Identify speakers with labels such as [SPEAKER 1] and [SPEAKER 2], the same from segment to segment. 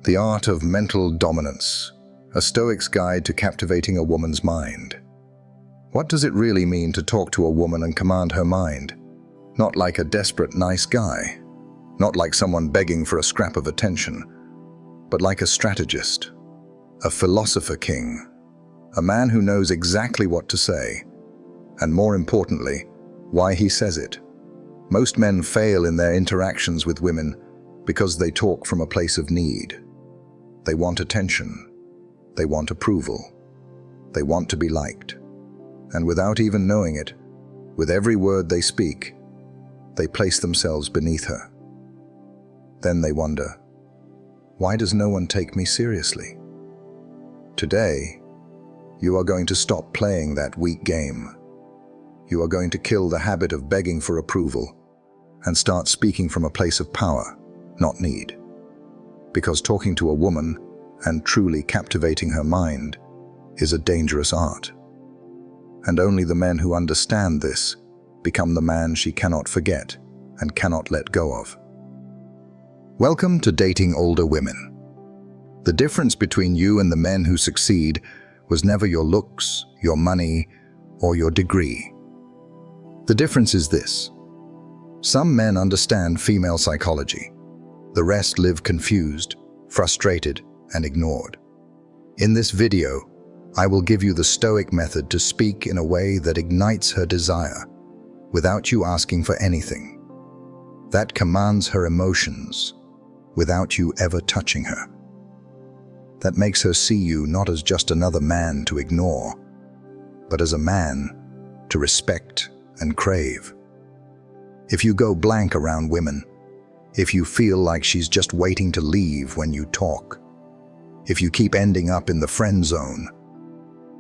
[SPEAKER 1] The Art of Mental Dominance, a Stoic's Guide to Captivating a Woman's Mind. What does it really mean to talk to a woman and command her mind? Not like a desperate nice guy, not like someone begging for a scrap of attention, but like a strategist, a philosopher king, a man who knows exactly what to say, and more importantly, why he says it. Most men fail in their interactions with women because they talk from a place of need. They want attention. They want approval. They want to be liked. And without even knowing it, with every word they speak, they place themselves beneath her. Then they wonder, why does no one take me seriously? Today, you are going to stop playing that weak game. You are going to kill the habit of begging for approval and start speaking from a place of power, not need. Because talking to a woman and truly captivating her mind is a dangerous art. And only the men who understand this become the man she cannot forget and cannot let go of. Welcome to Dating Older Women. The difference between you and the men who succeed was never your looks, your money, or your degree. The difference is this. Some men understand female psychology. The rest live confused, frustrated, and ignored. In this video, I will give you the Stoic method to speak in a way that ignites her desire, without you asking for anything. That commands her emotions, without you ever touching her. That makes her see you not as just another man to ignore, but as a man to respect and crave. If you go blank around women, if you feel like she's just waiting to leave when you talk, if you keep ending up in the friend zone,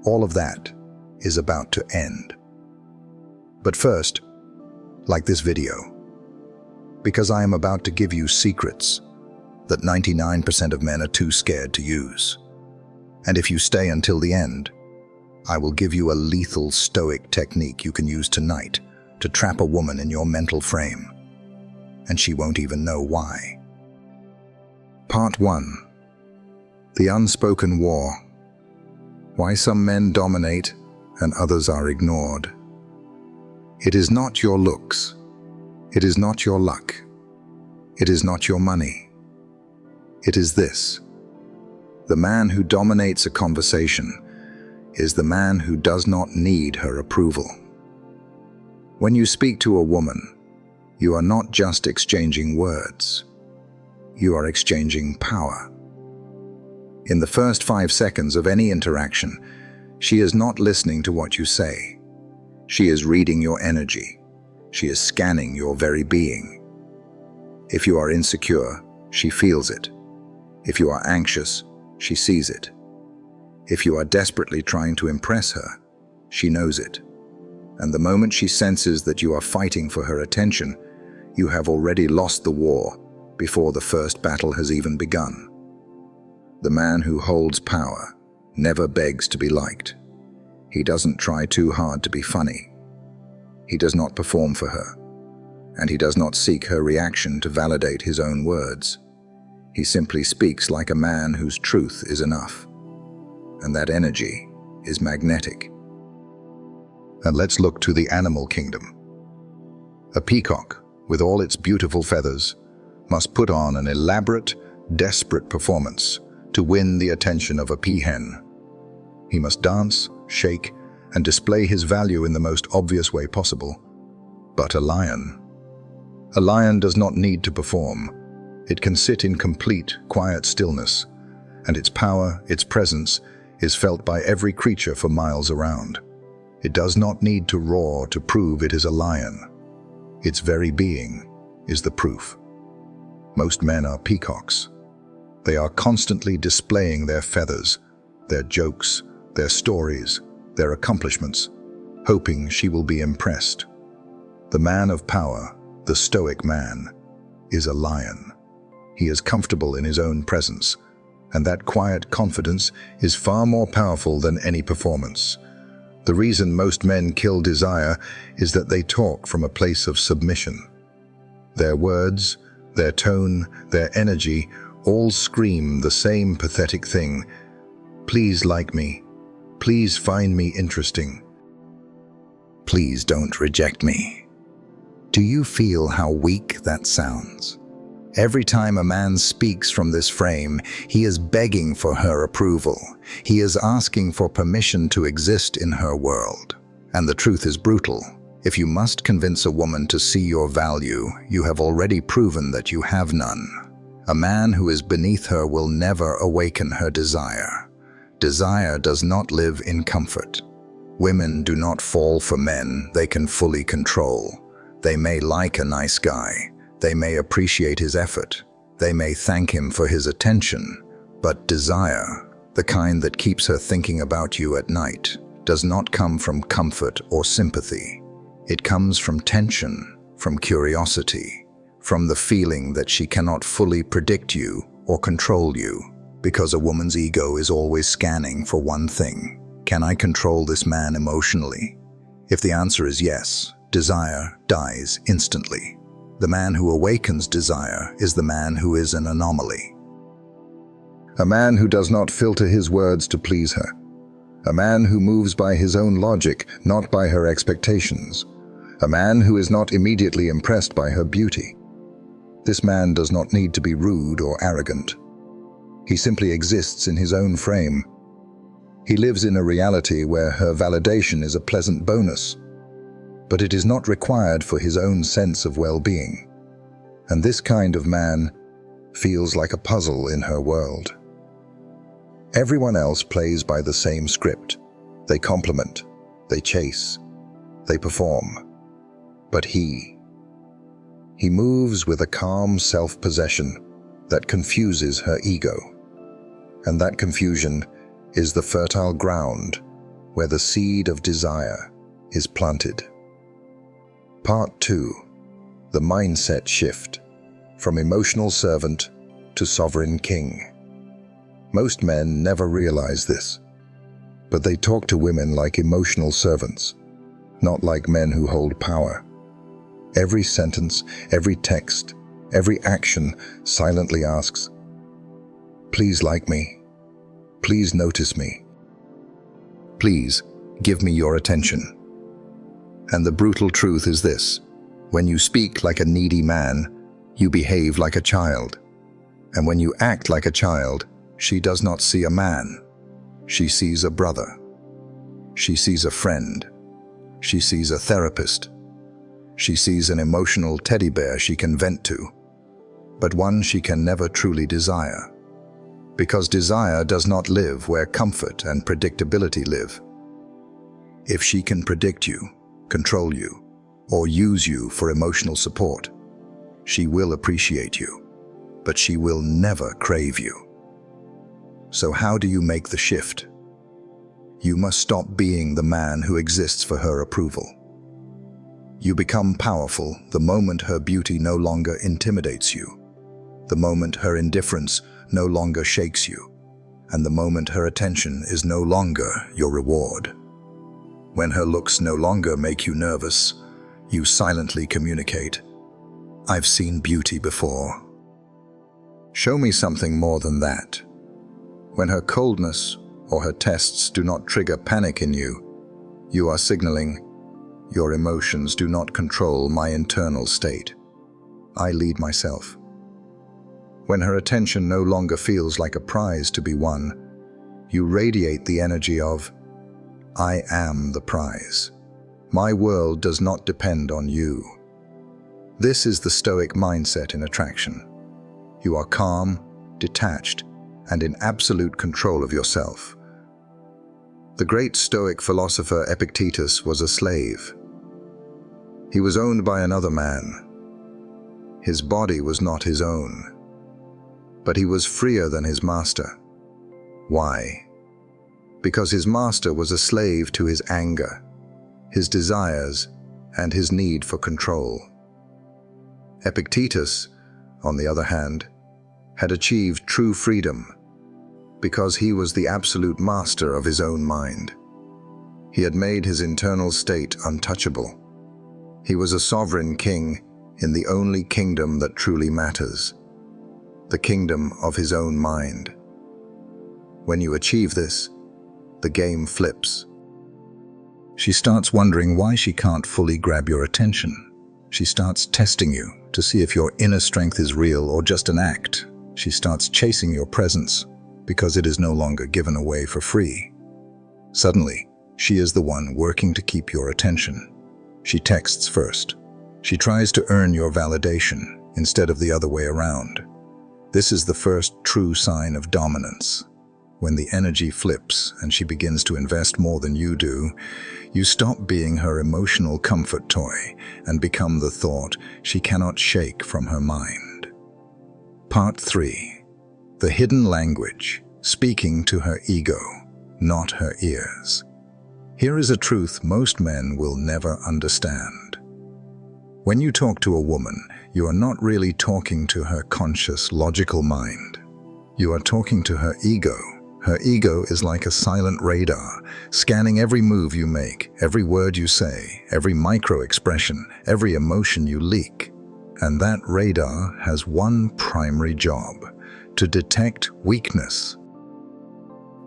[SPEAKER 1] all of that is about to end. But first, like this video, because I am about to give you secrets that 99% of men are too scared to use. And if you stay until the end, I will give you a lethal Stoic technique you can use tonight to trap a woman in your mental frame, and she won't even know why. Part 1. The Unspoken War. Why some men dominate and others are ignored. It is not your looks. It is not your luck. It is not your money. It is this. The man who dominates a conversation is the man who does not need her approval. When you speak to a woman, you are not just exchanging words. You are exchanging power. In the first 5 seconds of any interaction, she is not listening to what you say. She is reading your energy. She is scanning your very being. If you are insecure, she feels it. If you are anxious, she sees it. If you are desperately trying to impress her, she knows it. And the moment she senses that you are fighting for her attention, you have already lost the war before the first battle has even begun. The man who holds power never begs to be liked. He doesn't try too hard to be funny. He does not perform for her, and he does not seek her reaction to validate his own words. He simply speaks like a man whose truth is enough, and that energy is magnetic. And let's look to the animal kingdom. A peacock, with all its beautiful feathers, must put on an elaborate, desperate performance to win the attention of a peahen. He must dance, shake, and display his value in the most obvious way possible. But a lion does not need to perform. It can sit in complete, quiet stillness, and its power, its presence, is felt by every creature for miles around. It does not need to roar to prove it is a lion. Its very being is the proof. Most men are peacocks. They are constantly displaying their feathers, their jokes, their stories, their accomplishments, hoping she will be impressed. The man of power, the Stoic man, is a lion. He is comfortable in his own presence, and that quiet confidence is far more powerful than any performance. The reason most men kill desire is that they talk from a place of submission. Their words, their tone, their energy all scream the same pathetic thing: please like me, please find me interesting, please don't reject me. Do you feel how weak that sounds? Every time a man speaks from this frame, he is begging for her approval. He is asking for permission to exist in her world. And the truth is brutal. If you must convince a woman to see your value, you have already proven that you have none. A man who is beneath her will never awaken her desire. Desire does not live in comfort. Women do not fall for men they can fully control. They may like a nice guy. They may appreciate his effort. They may thank him for his attention. But desire, the kind that keeps her thinking about you at night, does not come from comfort or sympathy. It comes from tension, from curiosity, from the feeling that she cannot fully predict you or control you, because a woman's ego is always scanning for one thing: can I control this man emotionally? If the answer is yes, desire dies instantly. The man who awakens desire is the man who is an anomaly. A man who does not filter his words to please her. A man who moves by his own logic, not by her expectations. A man who is not immediately impressed by her beauty. This man does not need to be rude or arrogant. He simply exists in his own frame. He lives in a reality where her validation is a pleasant bonus, but it is not required for his own sense of well-being. And this kind of man feels like a puzzle in her world. Everyone else plays by the same script. They compliment, they chase, they perform. But he moves with a calm self-possession that confuses her ego. And that confusion is the fertile ground where the seed of desire is planted. Part 2. The mindset shift, from emotional servant to sovereign king. Most men never realize this, but they talk to women like emotional servants, not like men who hold power. Every sentence, every text, every action silently asks, please like me, please notice me, please give me your attention. And the brutal truth is this: when you speak like a needy man, you behave like a child. And when you act like a child, she does not see a man. She sees a brother. She sees a friend. She sees a therapist. She sees an emotional teddy bear she can vent to, but one she can never truly desire. Because desire does not live where comfort and predictability live. If she can predict you, control you, or use you for emotional support, she will appreciate you, but she will never crave you. So how do you make the shift? You must stop being the man who exists for her approval. You become powerful the moment her beauty no longer intimidates you, the moment her indifference no longer shakes you, and the moment her attention is no longer your reward. When her looks no longer make you nervous, you silently communicate, I've seen beauty before. Show me something more than that. When her coldness or her tests do not trigger panic in you, you are signaling, your emotions do not control my internal state. I lead myself. When her attention no longer feels like a prize to be won, you radiate the energy of, I am the prize. My world does not depend on you. This is the Stoic mindset in attraction. You are calm, detached, and in absolute control of yourself. The great Stoic philosopher Epictetus was a slave. He was owned by another man. His body was not his own, but he was freer than his master. Why? Because his master was a slave to his anger, his desires, and his need for control. Epictetus, on the other hand, had achieved true freedom because he was the absolute master of his own mind. He had made his internal state untouchable. He was a sovereign king in the only kingdom that truly matters. the kingdom of his own mind. When you achieve this, the game flips. She starts wondering why she can't fully grab your attention. She starts testing you to see if your inner strength is real or just an act. She starts chasing your presence because it is no longer given away for free. Suddenly, she is the one working to keep your attention. She texts first. She tries to earn your validation instead of the other way around. This is the first true sign of dominance. When the energy flips and she begins to invest more than you do, you stop being her emotional comfort toy and become the thought she cannot shake from her mind. Part 3. The hidden language, speaking to her ego, not her ears. Here is a truth most men will never understand. When you talk to a woman, you are not really talking to her conscious, logical mind. You are talking to her ego. Her ego is like a silent radar, scanning every move you make, every word you say, every micro-expression, every emotion you leak. And that radar has one primary job: to detect weakness.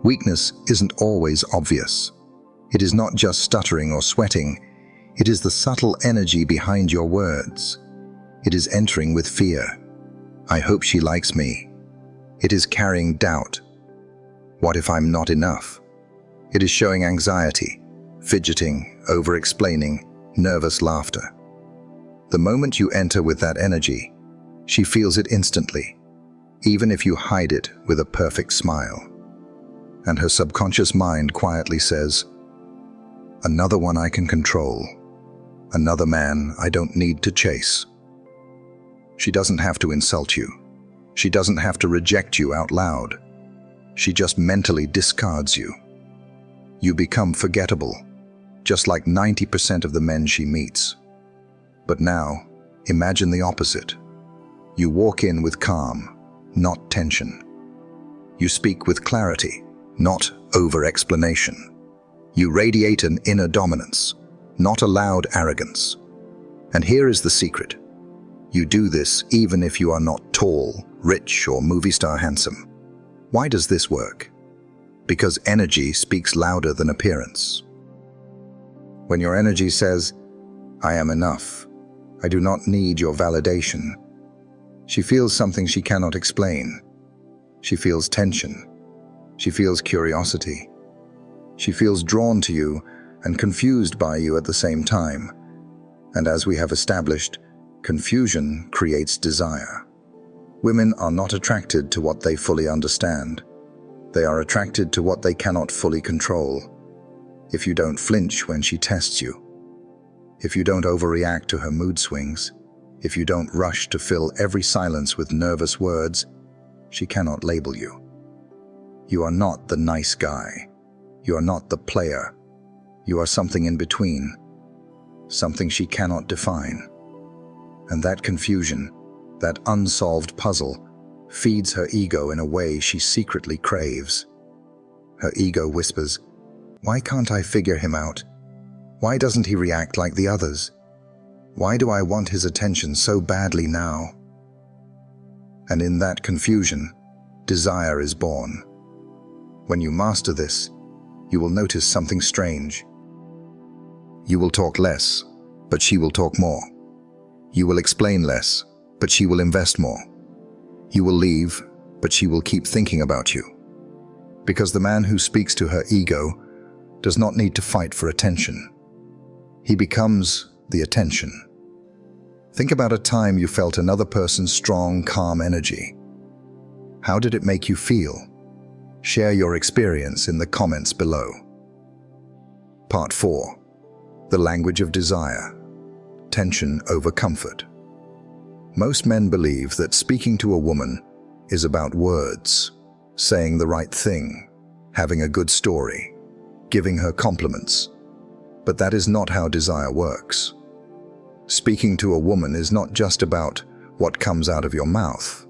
[SPEAKER 1] Weakness isn't always obvious. It is not just stuttering or sweating. It is the subtle energy behind your words. It is entering with fear. I hope she likes me. It is carrying doubt. What if I'm not enough? It is showing anxiety, fidgeting, over-explaining, nervous laughter. The moment you enter with that energy, she feels it instantly, even if you hide it with a perfect smile. And her subconscious mind quietly says, another one I can control, another man I don't need to chase. She doesn't have to insult you. She doesn't have to reject you out loud. She just mentally discards you. You become forgettable, just like 90% of the men she meets. But now, imagine the opposite. You walk in with calm, not tension. You speak with clarity, not over-explanation. You radiate an inner dominance, not a loud arrogance. And here is the secret. You do this even if you are not tall, rich, or movie star handsome. Why does this work? Because energy speaks louder than appearance. When your energy says, I am enough, I do not need your validation, she feels something she cannot explain. She feels tension. She feels curiosity. She feels drawn to you and confused by you at the same time. And as we have established, confusion creates desire. Women are not attracted to what they fully understand. They are attracted to what they cannot fully control. If you don't flinch when she tests you, if you don't overreact to her mood swings, if you don't rush to fill every silence with nervous words, she cannot label you. You are not the nice guy. You are not the player. You are something in between, something she cannot define. And that confusion, that unsolved puzzle, feeds her ego in a way she secretly craves. Her ego whispers, why can't I figure him out? Why doesn't he react like the others? Why do I want his attention so badly now? And in that confusion, desire is born. When you master this, you will notice something strange. You will talk less, but she will talk more. You will explain less, but she will invest more. You will leave, but she will keep thinking about you. Because the man who speaks to her ego does not need to fight for attention. He becomes the attention. Think about a time you felt another person's strong, calm energy. How did it make you feel? Share your experience in the comments below. Part 4. The language of desire. Tension over comfort. Most men believe that speaking to a woman is about words, saying the right thing, having a good story, giving her compliments. But that is not how desire works. Speaking to a woman is not just about what comes out of your mouth.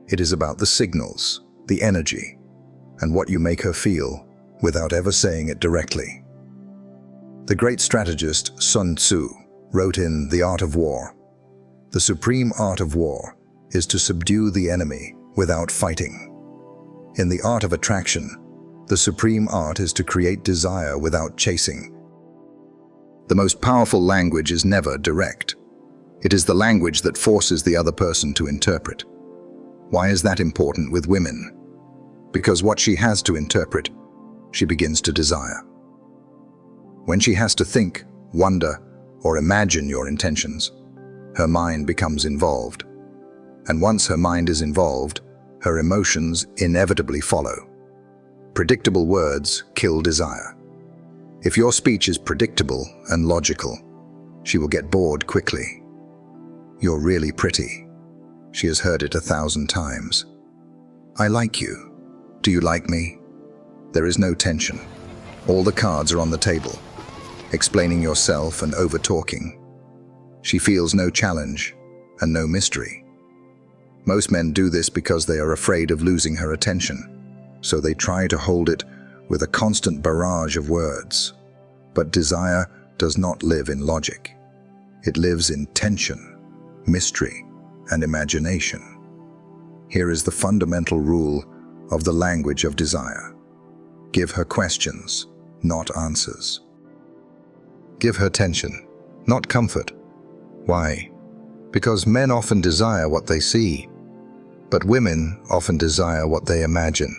[SPEAKER 1] It is about the signals, the energy, and what you make her feel without ever saying it directly. The great strategist Sun Tzu wrote in The Art of War, "The supreme art of war is to subdue the enemy without fighting. In the art of attraction, the supreme art is to create desire without chasing. The most powerful language is never direct. It is the language that forces the other person to interpret. Why is that important with women? Because what she has to interpret, she begins to desire. When she has to think, wonder, or imagine your intentions, her mind becomes involved. And once her mind is involved, her emotions inevitably follow. Predictable words kill desire. If your speech is predictable and logical, she will get bored quickly. You're really pretty. She has heard it 1,000 times. I like you. Do you like me? There is no tension. All the cards are on the table. Explaining yourself and over-talking. She feels no challenge and no mystery. Most men do this because they are afraid of losing her attention, so they try to hold it with a constant barrage of words. But desire does not live in logic. It lives in tension, mystery, and imagination. Here is the fundamental rule of the language of desire. Give her questions, not answers. Give her tension, not comfort. Why? Because men often desire what they see, but women often desire what they imagine.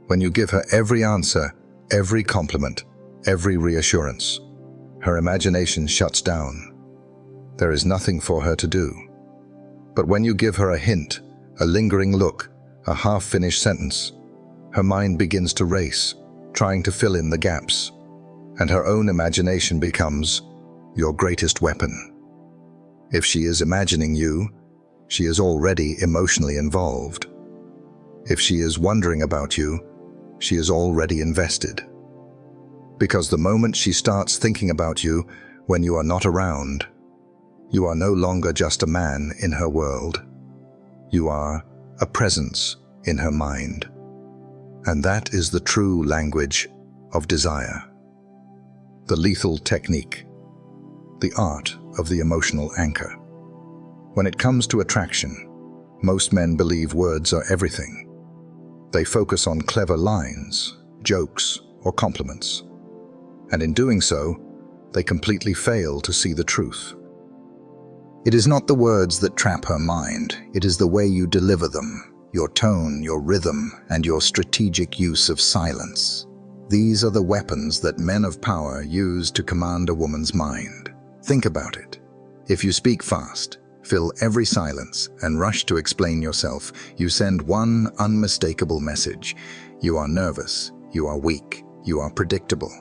[SPEAKER 1] When you give her every answer, every compliment, every reassurance, her imagination shuts down. There is nothing for her to do. But when you give her a hint, a lingering look, a half-finished sentence, her mind begins to race, trying to fill in the gaps, and her own imagination becomes your greatest weapon. If she is imagining you, she is already emotionally involved. If she is wondering about you, she is already invested. Because the moment she starts thinking about you when you are not around, you are no longer just a man in her world. You are a presence in her mind. And that is the true language of desire. The lethal technique, the art of the emotional anchor. When it comes to attraction, most men believe words are everything. They focus on clever lines, jokes, or compliments. And in doing so, they completely fail to see the truth. It is not the words that trap her mind, it is the way you deliver them, your tone, your rhythm, and your strategic use of silence. These are the weapons that men of power use to command a woman's mind. Think about it. If you speak fast, fill every silence, and rush to explain yourself, you send one unmistakable message. You are nervous, you are weak, you are predictable.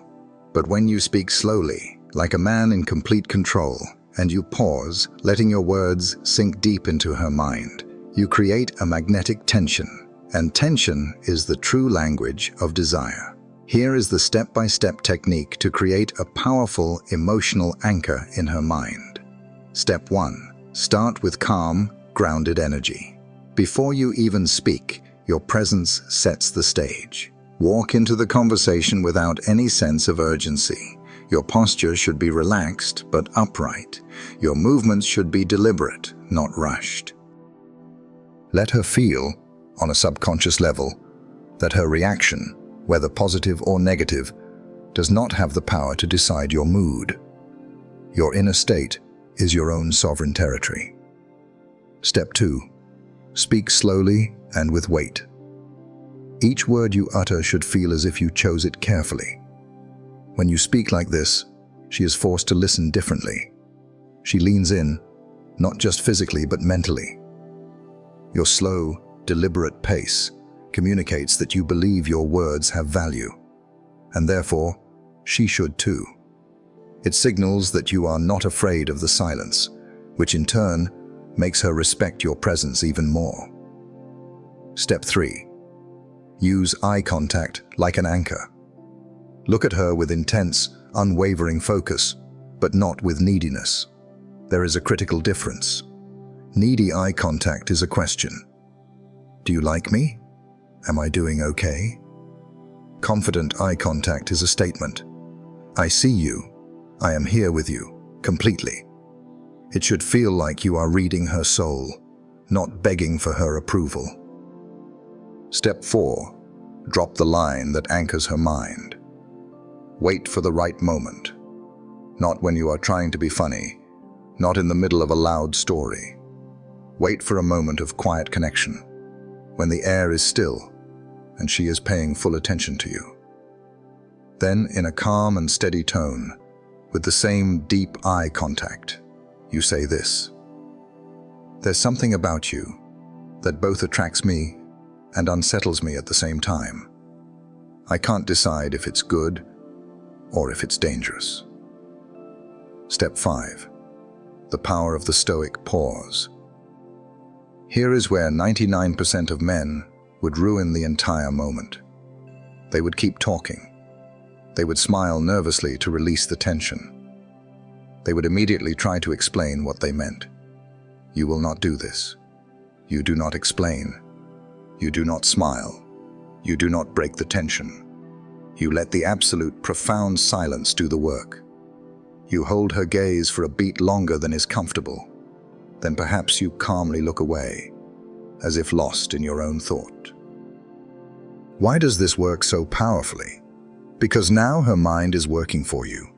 [SPEAKER 1] But when you speak slowly, like a man in complete control, and you pause, letting your words sink deep into her mind, you create a magnetic tension, and tension is the true language of desire. Here is the step-by-step technique to create a powerful emotional anchor in her mind. Step 1. Start with calm, grounded energy. Before you even speak, your presence sets the stage. Walk into the conversation without any sense of urgency. Your posture should be relaxed but upright. Your movements should be deliberate, not rushed. Let her feel, on a subconscious level, that her reaction, whether positive or negative, does not have the power to decide your mood. Your inner state is your own sovereign territory. Step 2. Speak slowly and with weight. Each word you utter should feel as if you chose it carefully. When you speak like this, she is forced to listen differently. She leans in, not just physically but mentally. Your slow, deliberate pace communicates that you believe your words have value, and therefore, she should too. It signals that you are not afraid of the silence, which in turn makes her respect your presence even more. Step 3. Use eye contact like an anchor. Look at her with intense, unwavering focus, but not with neediness. There is a critical difference. Needy eye contact is a question. Do you like me? Am I doing okay? Confident eye contact is a statement. I see you. I am here with you, completely. It should feel like you are reading her soul, not begging for her approval. Step 4. Drop the line that anchors her mind. Wait for the right moment. Not when you are trying to be funny, not in the middle of a loud story. Wait for a moment of quiet connection, when the air is still and she is paying full attention to you. Then, in a calm and steady tone, with the same deep eye contact, you say this: "There's something about you that both attracts me and unsettles me at the same time. I can't decide if it's good or if it's dangerous." Step 5. The power of the stoic pause. Here is where 99% of men would ruin the entire moment. They would keep talking. They would smile nervously to release the tension. They would immediately try to explain what they meant. You will not do this. You do not explain. You do not smile. You do not break the tension. You let the absolute profound silence do the work. You hold her gaze for a beat longer than is comfortable. Then perhaps you calmly look away, as if lost in your own thought. Why does this work so powerfully? Because now her mind is working for you.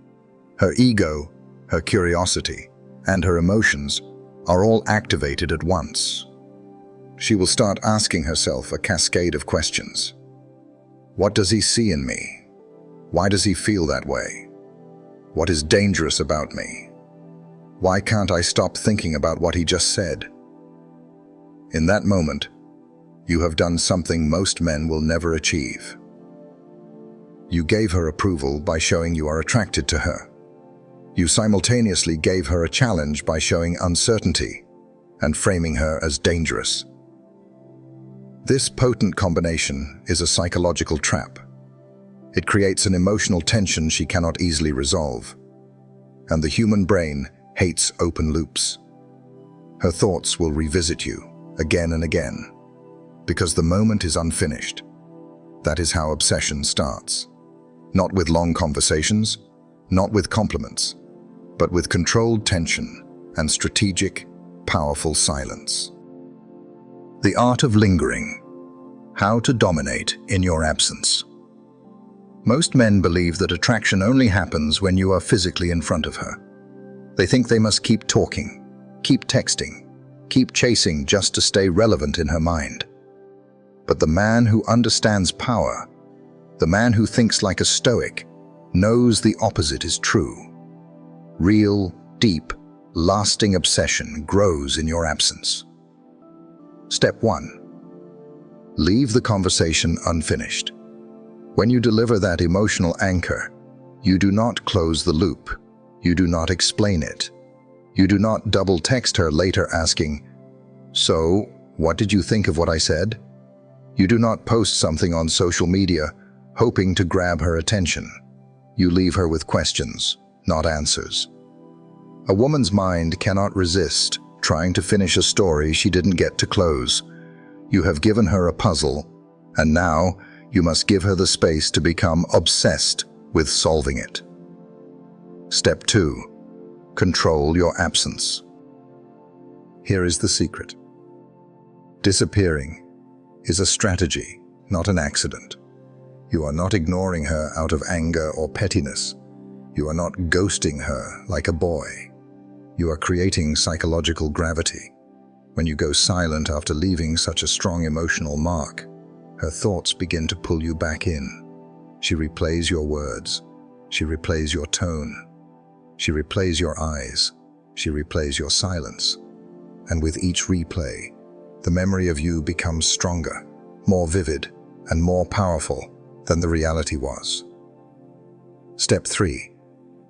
[SPEAKER 1] Her ego, her curiosity, and her emotions are all activated at once. She will start asking herself a cascade of questions. What does he see in me? Why does he feel that way? What is dangerous about me? Why can't I stop thinking about what he just said? In that moment, you have done something most men will never achieve. You gave her approval by showing you are attracted to her. You simultaneously gave her a challenge by showing uncertainty and framing her as dangerous. This potent combination is a psychological trap. It creates an emotional tension she cannot easily resolve. And the human brain hates open loops. Her thoughts will revisit you again and again, because the moment is unfinished. That is how obsession starts. Not with long conversations, not with compliments, but with controlled tension and strategic, powerful silence. The art of lingering. How to dominate in your absence. Most men believe that attraction only happens when you are physically in front of her. They think they must keep talking, keep texting, keep chasing just to stay relevant in her mind. But the man who understands power, the man who thinks like a stoic, knows the opposite is true. Real, deep, lasting obsession grows in your absence. Step 1. Leave the conversation unfinished. When you deliver that emotional anchor, you do not close the loop. You do not explain it. You do not double text her later asking, "So, what did you think of what I said?" You do not post something on social media hoping to grab her attention. You leave her with questions, not answers. A woman's mind cannot resist trying to finish a story she didn't get to close. You have given her a puzzle, and now you must give her the space to become obsessed with solving it. Step 2. Control your absence. Here is the secret. Disappearing is a strategy, not an accident. You are not ignoring her out of anger or pettiness. You are not ghosting her like a boy. You are creating psychological gravity. When you go silent after leaving such a strong emotional mark, her thoughts begin to pull you back in. She replays your words. She replays your tone. She replays your eyes. She replays your silence. And with each replay, the memory of you becomes stronger, more vivid, and more powerful than the reality was. Step 3.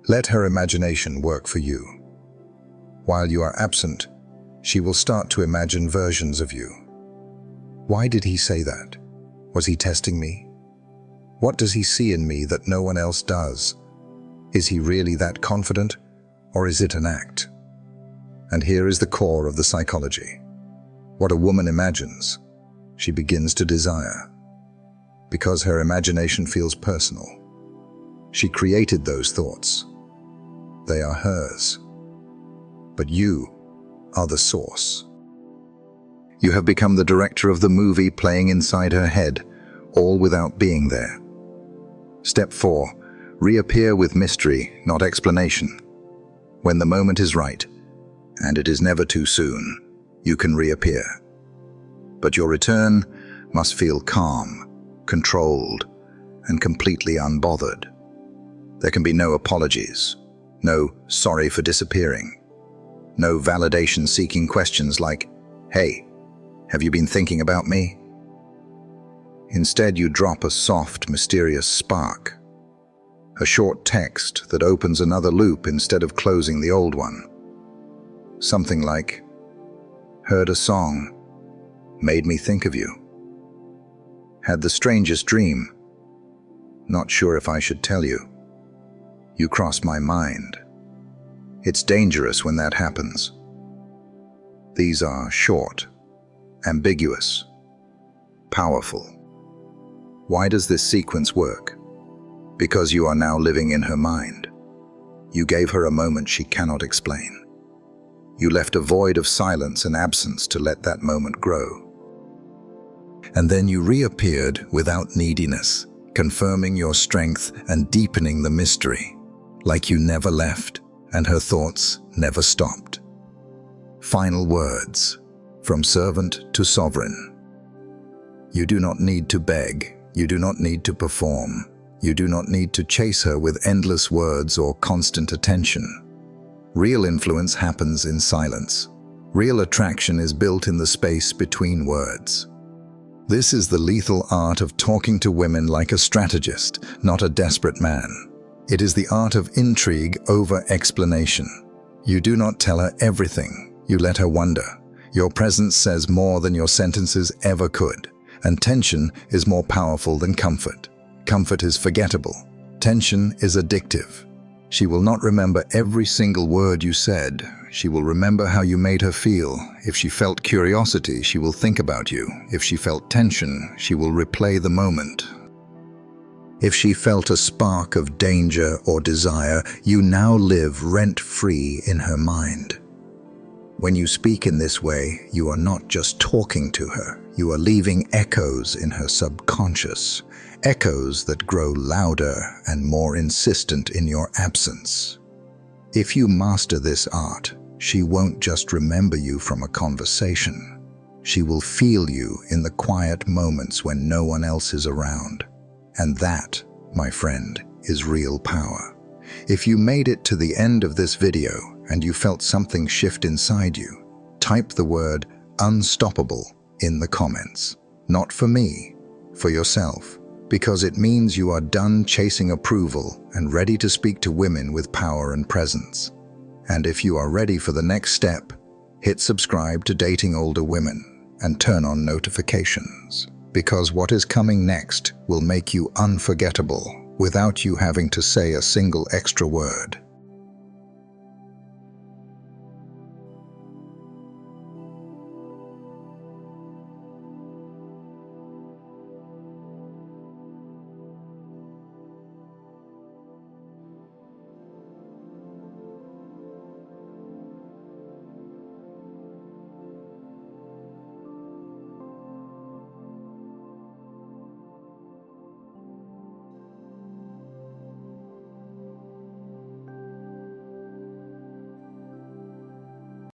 [SPEAKER 1] Let her imagination work for you. While you are absent, she will start to imagine versions of you. Why did he say that? Was he testing me? What does he see in me that no one else does? Is he really that confident, or is it an act? And here is the core of the psychology. What a woman imagines, she begins to desire. Because her imagination feels personal. She created those thoughts. They are hers. But you are the source. You have become the director of the movie playing inside her head, all without being there. Step 4. Reappear with mystery, not explanation. When the moment is right, and it is never too soon, you can reappear. But your return must feel calm, controlled, and completely unbothered. There can be no apologies, no sorry for disappearing, no validation-seeking questions like, "Hey, have you been thinking about me?" Instead, you drop a soft, mysterious spark, a short text that opens another loop instead of closing the old one. Something like, "Heard a song, made me think of you. Had the strangest dream, not sure if I should tell you. You crossed my mind." It's dangerous when that happens. These are short, ambiguous, powerful. Why does this sequence work? Because you are now living in her mind. You gave her a moment she cannot explain. You left a void of silence and absence to let that moment grow. And then you reappeared without neediness, confirming your strength and deepening the mystery, like you never left and her thoughts never stopped. Final words, from servant to sovereign. You do not need to beg, you do not need to perform, you do not need to chase her with endless words or constant attention. Real influence happens in silence. Real attraction is built in the space between words. This is the lethal art of talking to women like a strategist, not a desperate man. It is the art of intrigue over explanation. You do not tell her everything, you let her wonder. Your presence says more than your sentences ever could, and tension is more powerful than comfort. Comfort is forgettable. Tension is addictive. She will not remember every single word you said. She will remember how you made her feel. If she felt curiosity, she will think about you. If she felt tension, she will replay the moment. If she felt a spark of danger or desire, you now live rent-free in her mind. When you speak in this way, you are not just talking to her. You are leaving echoes in her subconscious, echoes that grow louder and more insistent in your absence. If you master this art, she won't just remember you from a conversation. She will feel you in the quiet moments when no one else is around. And that, my friend, is real power. If you made it to the end of this video and you felt something shift inside you, type the word unstoppable in the comments. Not for me, for yourself, because it means you are done chasing approval and ready to speak to women with power and presence. And if you are ready for the next step, hit subscribe to Dating Older Women and turn on notifications, because what is coming next will make you unforgettable without you having to say a single extra word.